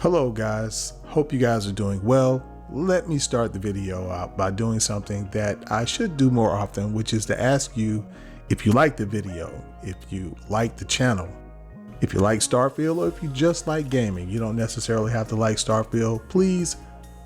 Hello guys, hope you guys are doing well. Let me start the video out by doing something that I should do more often, which is to ask you if you like the video, if you like the channel, if you like Starfield, or if you just like gaming. You don't necessarily have to like Starfield. Please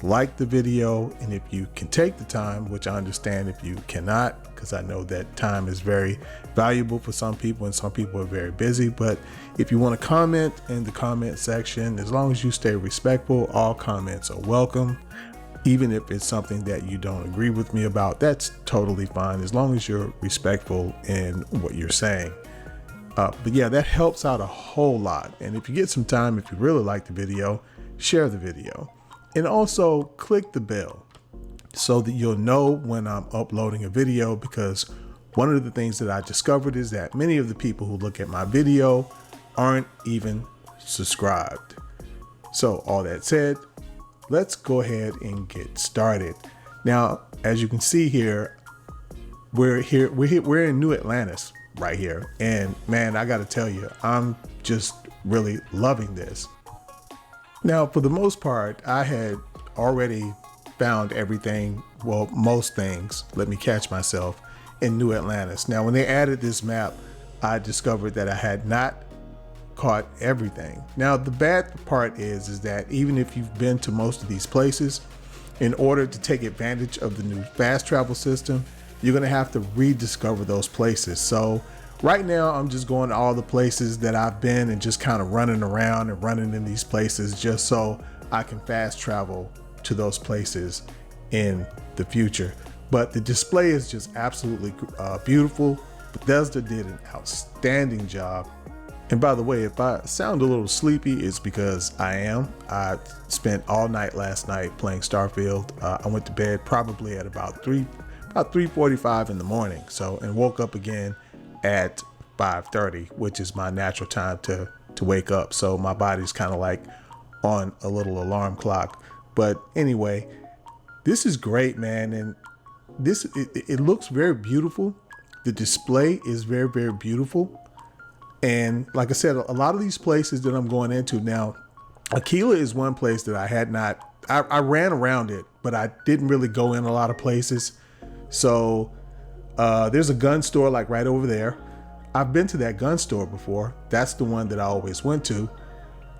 like the video, and if you can take the time, which I understand if you cannot, because I know that time is very valuable for some people and some people are very busy, but if you want to comment in the comment section, as long as you stay respectful, all comments are welcome. Even if it's something that you don't agree with me about, that's totally fine, as long as you're respectful in what you're saying. But yeah, that helps out a whole lot. And if you get some time, if you really like the video, share the video. And also click the bell so that you'll know when I'm uploading a video, because one of the things that I discovered is that many of the people who look at my video aren't even subscribed. So all that said, let's go ahead and get started. Now, as you can see here, we're in New Atlantis right here. And man, I gotta tell you, I'm just really loving this. Now, for the most part, I had already found everything, well, most things, let me catch myself, in New Atlantis. Now, when they added this map, I discovered that I had not caught everything. Now, the bad part is that even if you've been to most of these places, in order to take advantage of the new fast travel system, you're gonna have to rediscover those places. So right now, I'm just going to all the places that I've been and just kind of running around and running in these places just so I can fast travel to those places in the future. But the display is just absolutely beautiful. Bethesda did an outstanding job. And by the way, if I sound a little sleepy, it's because I am. I spent all night last night playing Starfield. I went to bed probably at about 3:45 in the morning. So, and woke up again at 5:30, which is my natural time to wake up. So my body's kind of like on a little alarm clock. But anyway, this is great, man. And it looks very beautiful. The display is very, very beautiful. And like I said, a lot of these places that I'm going into now, Aquila is one place that I had not, I ran around it, but I didn't really go in a lot of places. So there's a gun store like right over there. I've been to that gun store before. That's the one that I always went to.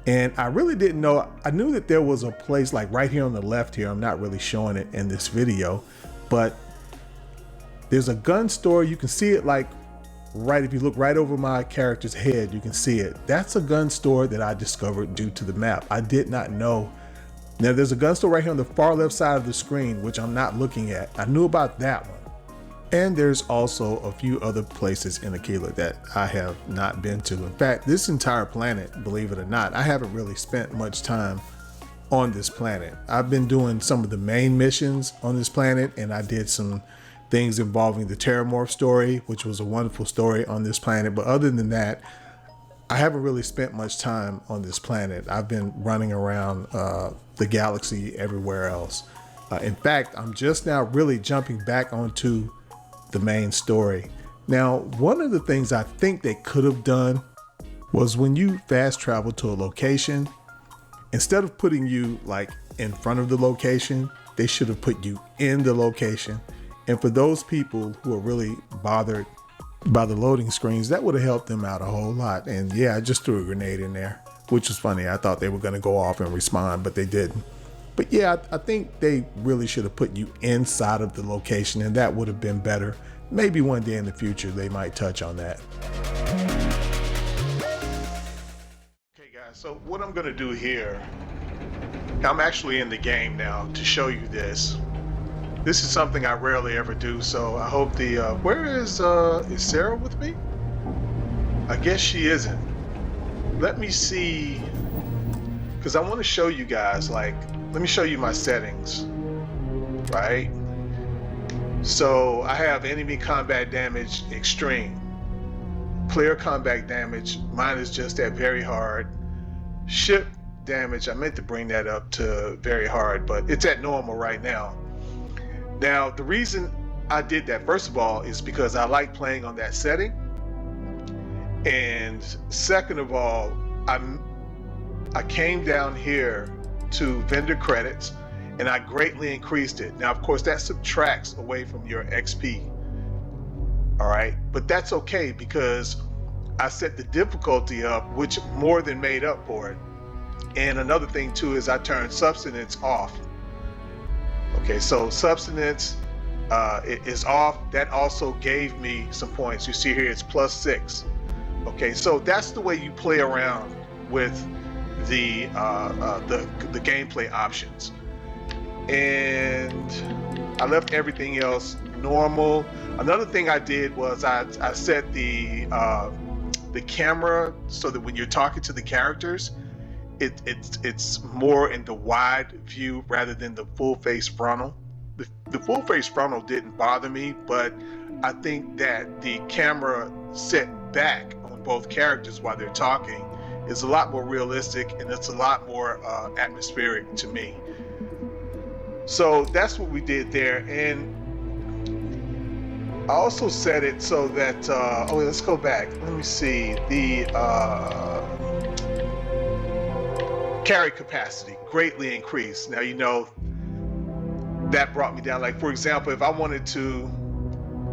And I really didn't know, I knew that there was a place like right here on the left here. I'm not really showing it in this video, but there's a gun store. You can see it like right, if you look right over my character's head, you can see it. That's a gun store that I discovered due to the map. I did not know. Now there's a gun store right here on the far left side of the screen, which I'm not looking at. I knew about that one. And there's also a few other places in Aquila that I have not been to. In fact, this entire planet, believe it or not, I haven't really spent much time on this planet. I've been doing some of the main missions on this planet, and I did some things involving the Terramorph story, which was a wonderful story on this planet. But other than that, I haven't really spent much time on this planet. I've been running around the galaxy everywhere else. In fact, I'm just now really jumping back onto the main story. Now, one of the things I think they could have done was when you fast travel to a location, instead of putting you like in front of the location, they should have put you in the location. And for those people who are really bothered by the loading screens, that would have helped them out a whole lot. And yeah, I just threw a grenade in there, which was funny. I thought they were going to go off and respond, but they didn't. But yeah, I think they really should have put you inside of the location, and that would have been better. Maybe one day in the future, they might touch on that. Okay guys, so what I'm gonna do here, I'm actually in the game now to show you this. This is something I rarely ever do, so I hope where is Sarah with me? I guess she isn't. Let me see, because I want to show you guys, like, let me show you my settings, right? So I have enemy combat damage extreme, player combat damage, mine is just at very hard. Ship damage, I meant to bring that up to very hard, but it's at normal right now. Now, the reason I did that, first of all, is because I like playing on that setting. And second of all, I came down here to vendor credits and I greatly increased it. Now, of course, that subtracts away from your XP. All right, but that's okay because I set the difficulty up, which more than made up for it. And another thing too is I turned substance off. Okay, so substance is off. That also gave me some points. You see here it's +6. Okay, so that's the way you play around with the gameplay options. And I left everything else normal. Another thing I did was I set the camera so that when you're talking to the characters, it's more in the wide view rather than the full face frontal. The full face frontal didn't bother me, but I think that the camera set back on both characters while they're talking is a lot more realistic and it's a lot more atmospheric to me. So that's what we did there. And I also set it so that oh, let's go back. Let me see the carry capacity greatly increased. Now, you know, that brought me down. Like, for example, if I wanted to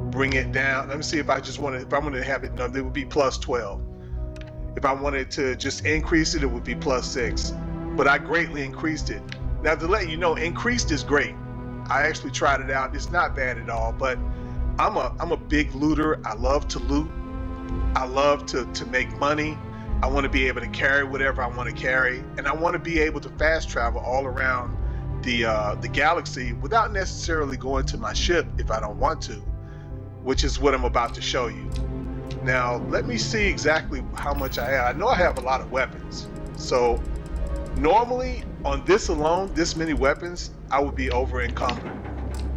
bring it down, let me see if I wanted to have it, no, it would be +12. If I wanted to just increase it, it would be +6. But I greatly increased it. Now, to let you know, increased is great. I actually tried it out. It's not bad at all, but I'm a big looter. I love to loot. I love to make money. I want to be able to carry whatever I want to carry, and I want to be able to fast travel all around the galaxy without necessarily going to my ship if I don't want to, which is what I'm about to show you. Now, let me see exactly how much I have. I know I have a lot of weapons. So normally on this alone, this many weapons, I would be over encumbered,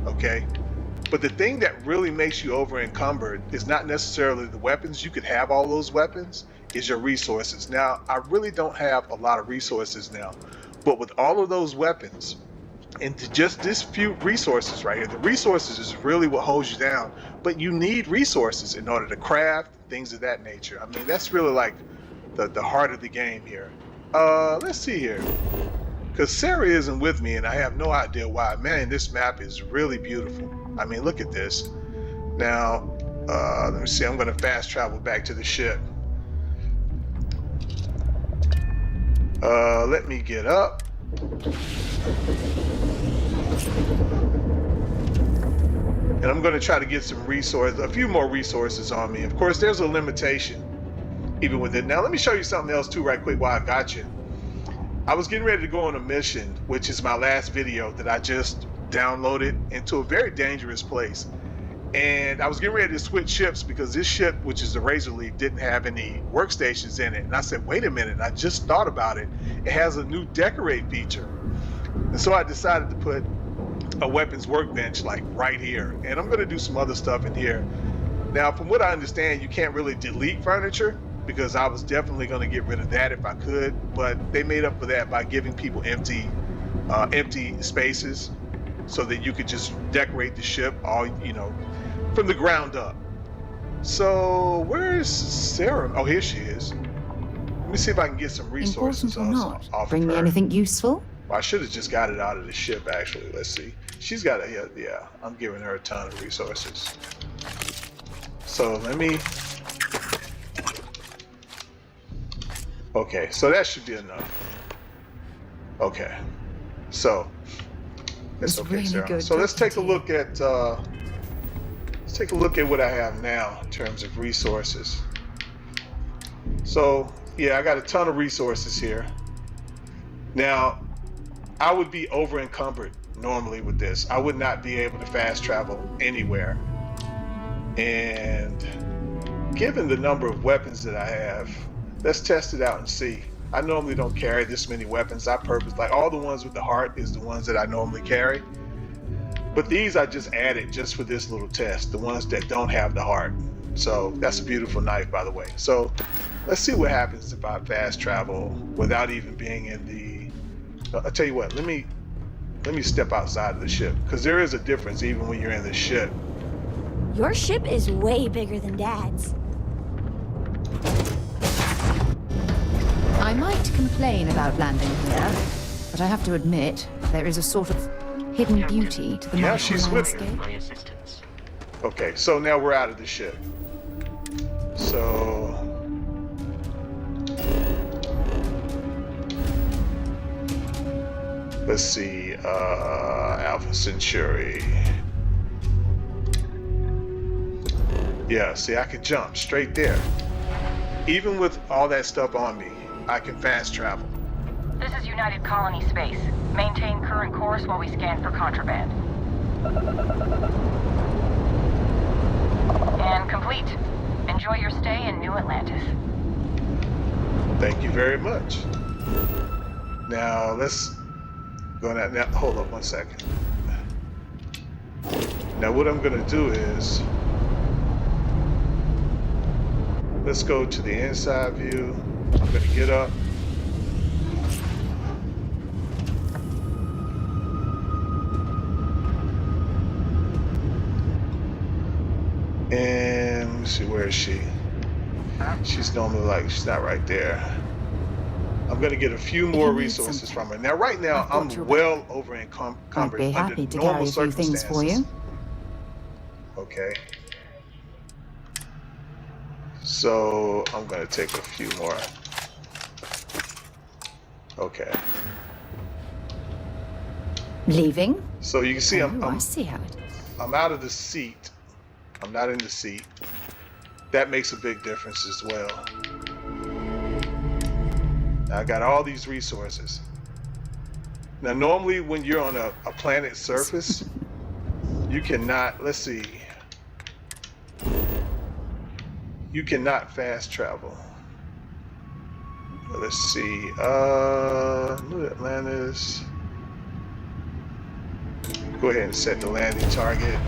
okay? But the thing that really makes you over encumbered is not necessarily the weapons. You could have all those weapons, is your resources. Now, I really don't have a lot of resources now, but with all of those weapons and just this few resources right here, the resources is really what holds you down. But you need resources in order to craft, things of that nature. I mean, that's really like the heart of the game here. Let's see here. Because Sarah isn't with me and I have no idea why. Man, this map is really beautiful. I mean, look at this. Now, let me see, I'm gonna fast travel back to the ship. Let me get up. And I'm gonna try to get some resources, a few more resources on me. Of course, there's a limitation even with it. Now, let me show you something else too right quick while I got you. I was getting ready to go on a mission, which is my last video that I just downloaded, into a very dangerous place. And I was getting ready to switch ships because this ship, which is the Razor Leaf, didn't have any workstations in it. And I said, wait a minute, I just thought about it. It has a new decorate feature. And so I decided to put a weapons workbench like right here. And I'm gonna do some other stuff in here. Now, from what I understand, you can't really delete furniture, because I was definitely going to get rid of that if I could, but they made up for that by giving people empty spaces so that you could just decorate the ship all, you know, from the ground up. So where's Sarah? Oh, here she is. Let me see if I can get some resources off of Bring her. me anything useful? Well, I should have just got it out of the ship, actually. Let's see. She's got a, yeah, I'm giving her a ton of resources. So let me, okay, so that should be enough. Okay, so that's okay, really Sarah. good So let's take a talking to look at what I have now in terms of resources. So yeah, I got a ton of resources here. Now, I would be over encumbered normally with this. I would not be able to fast travel anywhere. And given the number of weapons that I have, let's test it out and see. I normally don't carry this many weapons. I purpose, like all the ones with the heart is the ones that I normally carry. But these I just added just for this little test, the ones that don't have the heart. So that's a beautiful knife, by the way. So let's see what happens if I fast travel without even being in the, I'll tell you what, let me step outside of the ship, because there is a difference even when you're in the ship. Your ship is way bigger than Dad's. I might complain about landing here, but I have to admit, there is a sort of hidden beauty to the Yeah, Martian she's with me. landscape. Okay, so now we're out of the ship. So let's see, Alpha Centauri. Yeah, see, I can jump straight there. Even with all that stuff on me, I can fast travel. This is United Colony Space. Maintain current course while we scan for contraband. And complete. Enjoy your stay in New Atlantis. Thank you very much. Now let's go now. Hold up one second. Now what I'm gonna do is let's go to the inside view. I'm gonna get up. And let me see, where is she? She's normally she's not right there. I'm gonna get a few more resources from her. Now, right now, I'm well over encumbered. I'd be happy under to normal carry a few things for you. Okay. So I'm gonna take a few more. Okay. Leaving? So you can see I see how it is. I'm out of the seat. I'm not in the seat. That makes a big difference as well. Now I got all these resources. Now normally when you're on a planet's surface, you cannot, let's see. You cannot fast travel. Let's see. New Atlantis. Go ahead and set the landing target.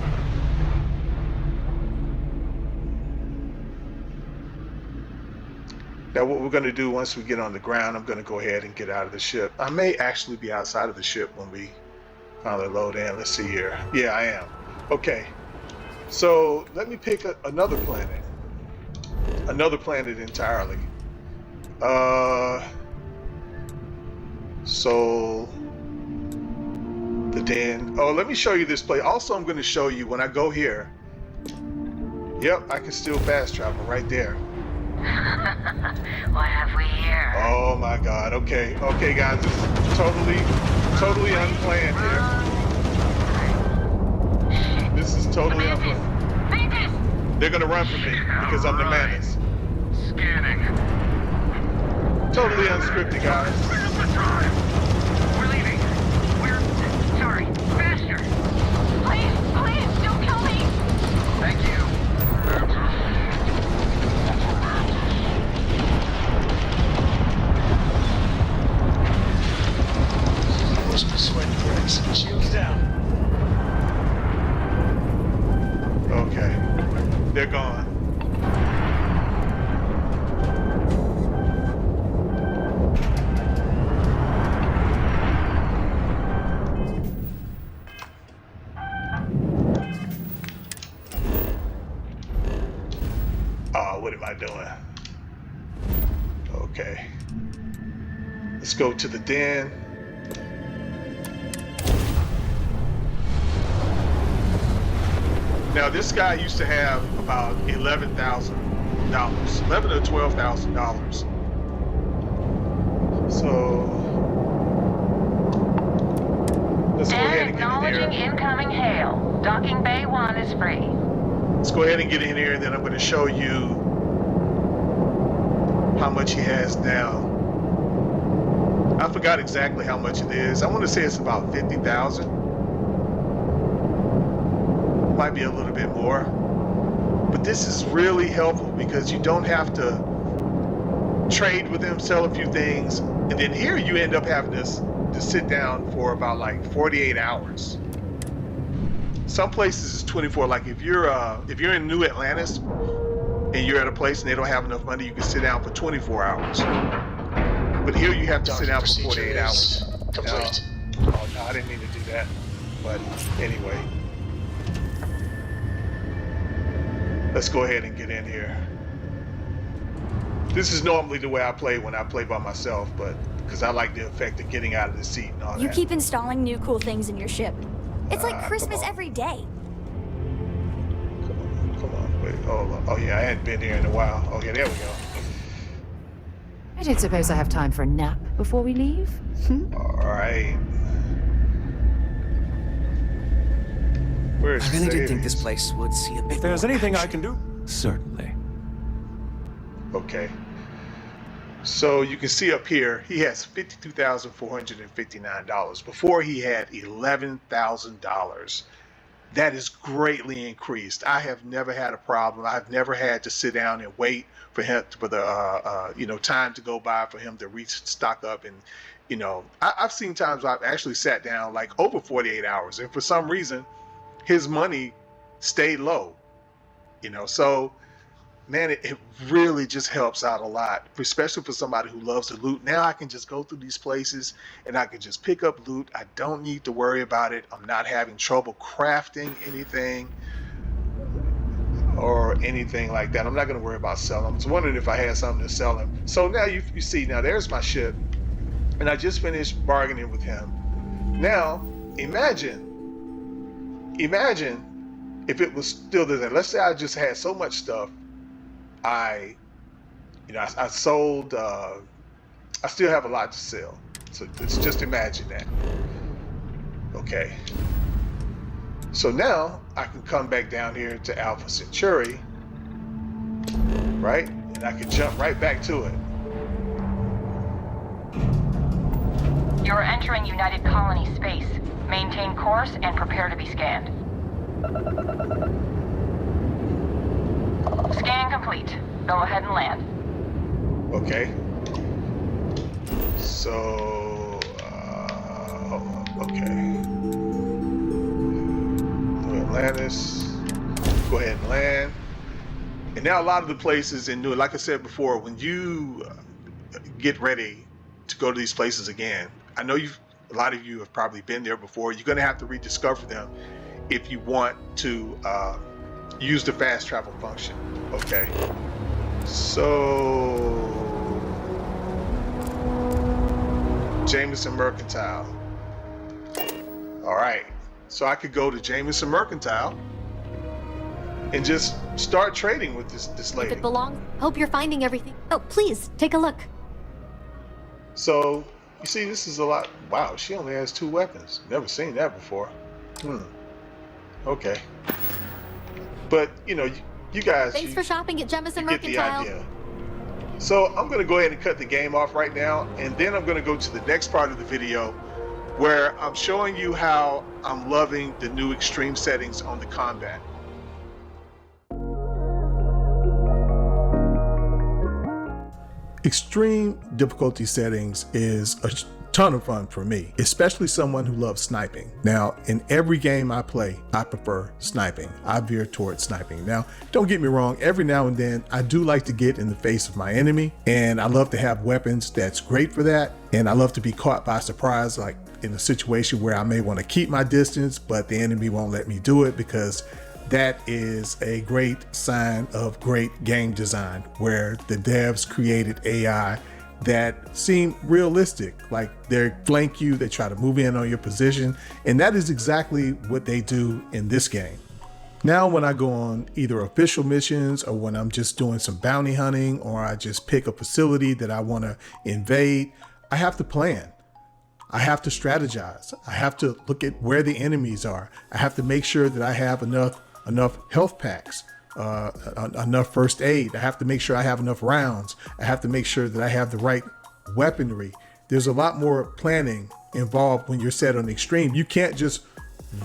Now what we're going to do once we get on the ground, I'm going to go ahead and get out of the ship. I may actually be outside of the ship when we finally load in. Let's see here. Yeah, I am. Okay. So let me pick another planet. Another planet entirely. So the den. Oh, let me show you this place. Also, I'm going to show you when I go here. Yep, I can still fast travel right there. What have we here? Oh my God. Okay. Okay, guys. This is totally unplanned here. This is totally unplanned. Mantis! They're going to run from me because I'm the Mantis. Scanning. Totally unscripted, guys. Bring up the drive. We're leaving. Sorry. Faster. Please, don't kill me. Thank you. Sweat bricks. Shields down. Okay. They're gone. Oh, what am I doing? Okay. Let's go to the den. Now this guy used to have about $11,000, $11,000 or $12,000. So let's go ahead and get in Acknowledging here. incoming hail. Docking Bay 1 is free. Let's go ahead and get in here, and then I'm going to show you how much he has now. I forgot exactly how much it is. I want to say it's about 50,000. Might be a little bit more, but this is really helpful because you don't have to trade with them, sell a few things, and then here you end up having to sit down for about like 48 hours. Some places is 24. Like if you're in New Atlantis and you're at a place and they don't have enough money, you can sit down for 24 hours. But here you have to sit down for 48 hours. Complete. Oh no, I didn't mean to do that. But anyway. Let's go ahead and get in here. This is normally the way I play when I play by myself, but because I like the effect of getting out of the seat and all You that. keep installing new cool things in your ship. It's like Christmas come on. every day. Come on, wait, hold on. Oh yeah, I hadn't been here in a while. Okay, there we go. I don't suppose I have time for a nap before we leave? All right. Where's I really did think Sadie's? this place would see a bit If there's more anything I action. can do, certainly. Okay. So you can see up here, he has $52,459. Before he had $11,000. That is greatly increased. I have never had a problem. I've never had to sit down and wait for him for the time to go by for him to restock up. And I've seen times I've actually sat down like over 48 hours, and for some reason, his money stayed low. So man, it really just helps out a lot, especially for somebody who loves to loot. Now I can just go through these places and I can just pick up loot. I don't need to worry about it. I'm not having trouble crafting anything or anything like that. I'm not going to worry about selling. I was wondering if I had something to sell him. So now you see, now there's my ship, and I just finished bargaining with him. Now imagine if it was still there. Let's say I just had so much stuff. I sold, I still have a lot to sell. So let's just imagine that. Okay. So now I can come back down here to Alpha Centauri, right? And I can jump right back to it. You're entering United Colony space. Maintain course and prepare to be scanned. Scan complete. Go ahead and land. Okay. So, hold on. Okay. New Atlantis. Go ahead and land. And now a lot of the places in New, like I said before, when you get ready to go to these places again, I know a lot of you have probably been there before. You're going to have to rediscover them if you want to use the fast travel function. Okay. So Jameson Mercantile. All right. So I could go to Jameson Mercantile and just start trading with this lady. If it belongs, hope you're finding everything. Oh, please, take a look. So you see, this is a lot. Wow, she only has 2 weapons. Never seen that before. Okay. But you guys, Thanks for shopping at Jemison you get the Mercantile. idea. So I'm going to go ahead and cut the game off right now, and then I'm going to go to the next part of the video where I'm showing you how I'm loving the new extreme settings on the combat. Extreme difficulty settings is a ton of fun for me, especially someone who loves sniping. Now, in every game I play, I prefer sniping. I veer towards sniping. Now, don't get me wrong, every now and then I do like to get in the face of my enemy, and I love to have weapons that's great for that. And I love to be caught by surprise, like in a situation where I may want to keep my distance, but the enemy won't let me do it, because that is a great sign of great game design, where the devs created AI that seem realistic, like they flank you, they try to move in on your position, and that is exactly what they do in this game. Now, when I go on either official missions or when I'm just doing some bounty hunting, or I just pick a facility that I want to invade, I have to plan. I have to strategize. I have to look at where the enemies are. I have to make sure that I have enough health packs, enough first aid. I have to make sure I have enough rounds. I have to make sure that I have the right weaponry. There's a lot more planning involved when you're set on extreme. You can't just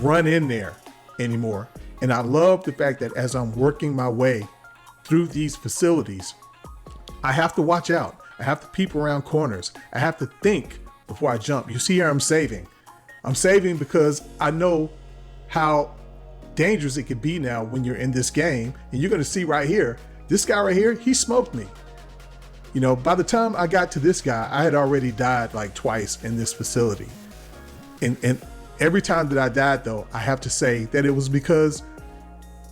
run in there anymore. And I love the fact that as I'm working my way through these facilities, I have to watch out. I have to peep around corners. I have to think before I jump. You see here, I'm saving. I'm saving because I know how dangerous it could be now when you're in this game. And you're gonna see right here, this guy right here, he smoked me. You know, by the time I got to this guy, I had already died like twice in this facility. And every time that I died though, I have to say that it was because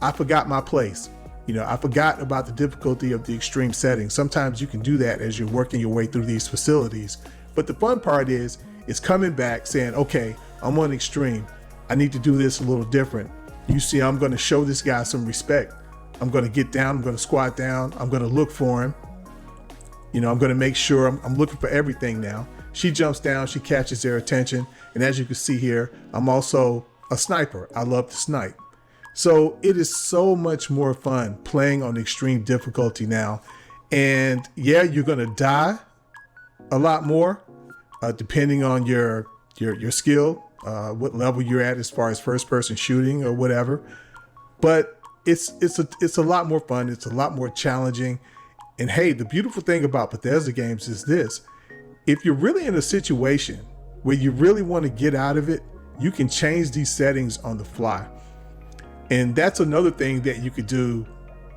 I forgot my place. You know, I forgot about the difficulty of the extreme settings. Sometimes you can do that as you're working your way through these facilities. But the fun part is coming back saying, okay, I'm on extreme. I need to do this a little different. You see, I'm going to show this guy some respect. I'm going to get down. I'm going to squat down. I'm going to look for him. You know, I'm going to make sure I'm looking for everything now. She jumps down. She catches their attention. And as you can see here, I'm also a sniper. I love to snipe. So it is so much more fun playing on extreme difficulty now. And yeah, you're going to die a lot more, depending on your skill, what level you're at as far as first person shooting or whatever. But it's a lot more fun. It's a lot more challenging. And hey, the beautiful thing about Bethesda games is this: if you're really in a situation where you really want to get out of it, you can change these settings on the fly. And that's another thing that you could do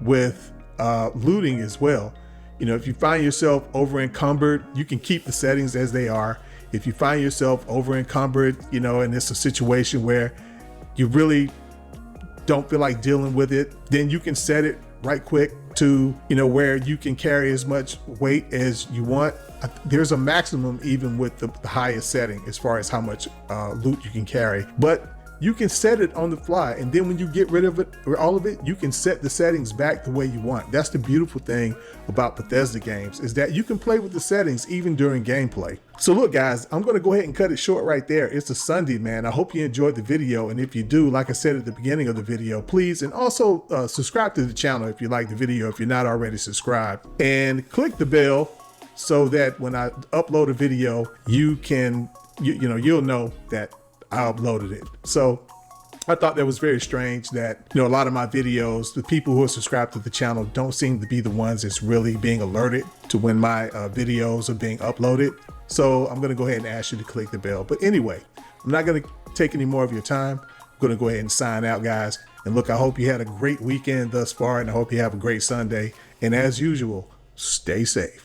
with looting as well. You know, if you find yourself over encumbered, you can keep the settings as they are. If you find yourself over encumbered, you know, and it's a situation where you really don't feel like dealing with it, then you can set it right quick to, you know, where you can carry as much weight as you want. There's a maximum even with the highest setting as far as how much loot you can carry, but you can set it on the fly. And then when you get rid of it, or all of it, you can set the settings back the way you want. That's the beautiful thing about Bethesda games, is that you can play with the settings even during gameplay. So look guys, I'm gonna go ahead and cut it short right there. It's a Sunday, man. I hope you enjoyed the video. And if you do, like I said at the beginning of the video, please, and also subscribe to the channel if you like the video, if you're not already subscribed, and click the bell so that when I upload a video, you can, you'll know that I uploaded it. So I thought that was very strange that, you know, a lot of my videos, the people who are subscribed to the channel don't seem to be the ones that's really being alerted to when my videos are being uploaded. So I'm going to go ahead and ask you to click the bell. But anyway, I'm not going to take any more of your time. I'm going to go ahead and sign out, guys. And look, I hope you had a great weekend thus far, and I hope you have a great Sunday. And as usual, stay safe.